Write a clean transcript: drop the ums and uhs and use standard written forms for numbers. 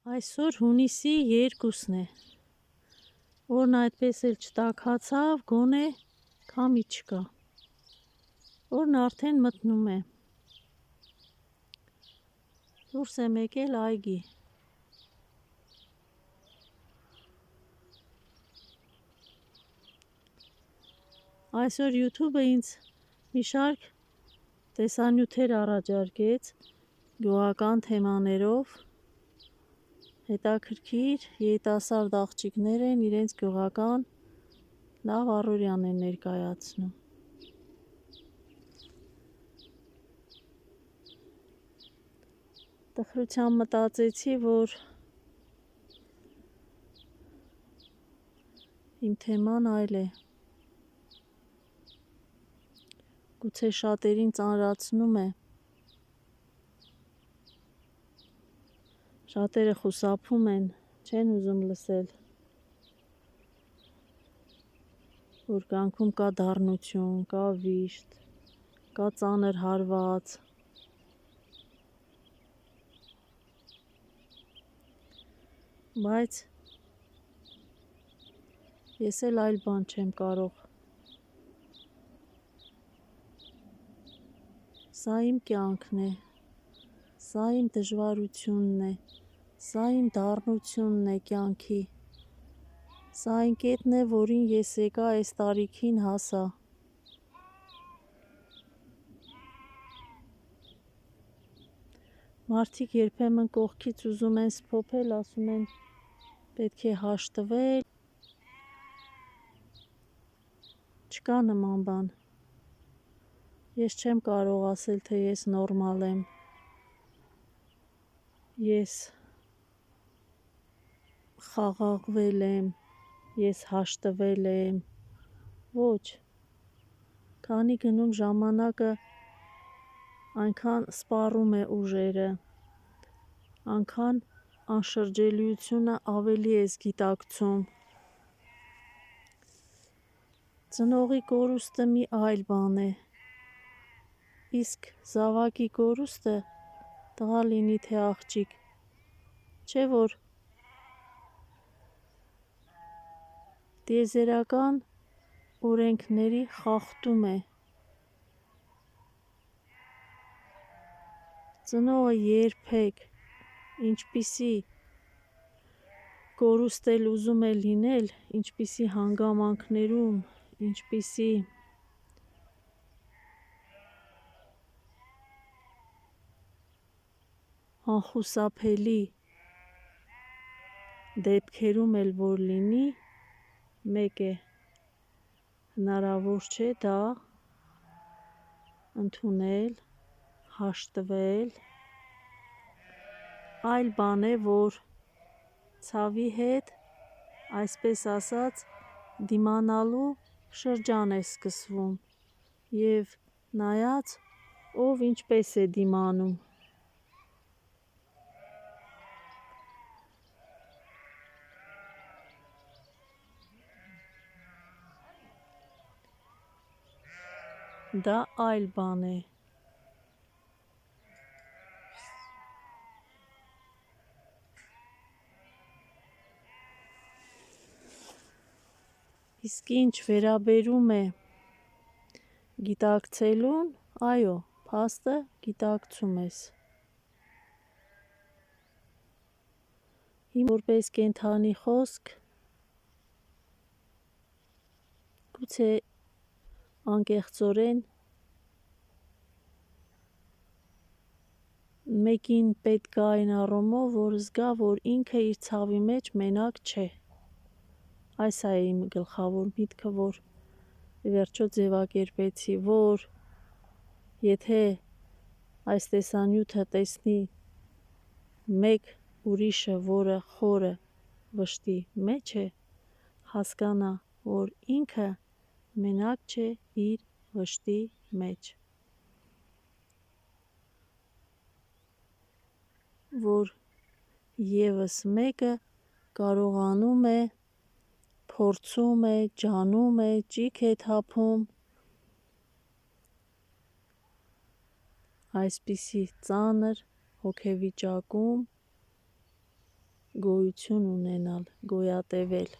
Այսօր հունիսի 2-ն է, օրն այդպես էլ չտաքացավ, գոնե քամի չկա, օրն արդեն մտնում է, դուրս եմ եկել այգի, այսօր YouTube-ը ինձ մի շարք տեսանյութեր առաջարկեց գյուղական թեմաներով, հետաքրքիր երիտասարդ աղջիկներ են իրենց գյուղական լավ առօրյան են ներկայացնում։ Տխրությամբ մտածեցի, որ իմ թեման այլ է, գուցե շատերին ծանրացնում է, շատերը խուսափում են, չեն ուզում լսել, որ կյանքում կա դառնություն, կա վիշտ, կա ծանր հարված, բայց ես էլ այլ բան չեմ կարող, սա իմ կյանքն է, սա իմ դժվարությունն է, սա իմ դառնությունն է կյանքի, սա այն կետն է, որին ես եկա այս տարիքին հասա։ Մարդիկ երբեմն կողքից ուզում են սփոփել, ասում են պետք է հաշտվել, չկա նման բան, ես չեմ կարող ասել, թե ես նորմալ եմ, ես խաղաղվել եմ, ես հաշտվել եմ, ոչ, քանի գնում ժամանակը այնքան սպառում է ուժերը, այնքան անշրջելիությունը ավելի ես գիտակցում, ծնողի կորուստը մի այլ բան է, իսկ զավակի կորուստը տղա լինի թե աղջիկ, չէ որ տիեզերական օրենքների խախտում է, ծնողը երբեք ինչպիսի կորուստ էլ ուզում է լինել, ինչպիսի հանգամանքներում, ինչպիսի անխուսափելի դեպքերում էլ որ լինի, մեկ է, հնարավոր չէ դա ընդունել, հաշտվել, այլ բան է, որ ցավի հետ, այսպես ասած, դիմանալու շրջան է սկսվում և նայած, ով ինչպես է դիմանում։ Դա այլ բան է։ Իսկ ինչ վերաբերում է գիտակցելուն, այո, փաստը գիտակցում ես։ Իմ որպես կենդանի խոսք, գուցե անկեղծորեն մեկին պետք է այն առումով, որ զգա, որ ինքը իր ցավի մեջ մենակ չէ։ Այս է իմ գլխավոր միտքը, որ վերջո ձևակերպեցի, որ եթե այս տեսանյութը տեսնի մեկ ուրիշը, որը խորը վշտի մեջ է, հասկանա, որ ինքը մենակ չէ իր վշտի մեջ, որ ևս մեկը կարողանում է, փորձում է, ջանում է, ճիգ է թափում այսպիսի ծանր հոգեվիճակում գոյություն ունենալ, գոյատևել։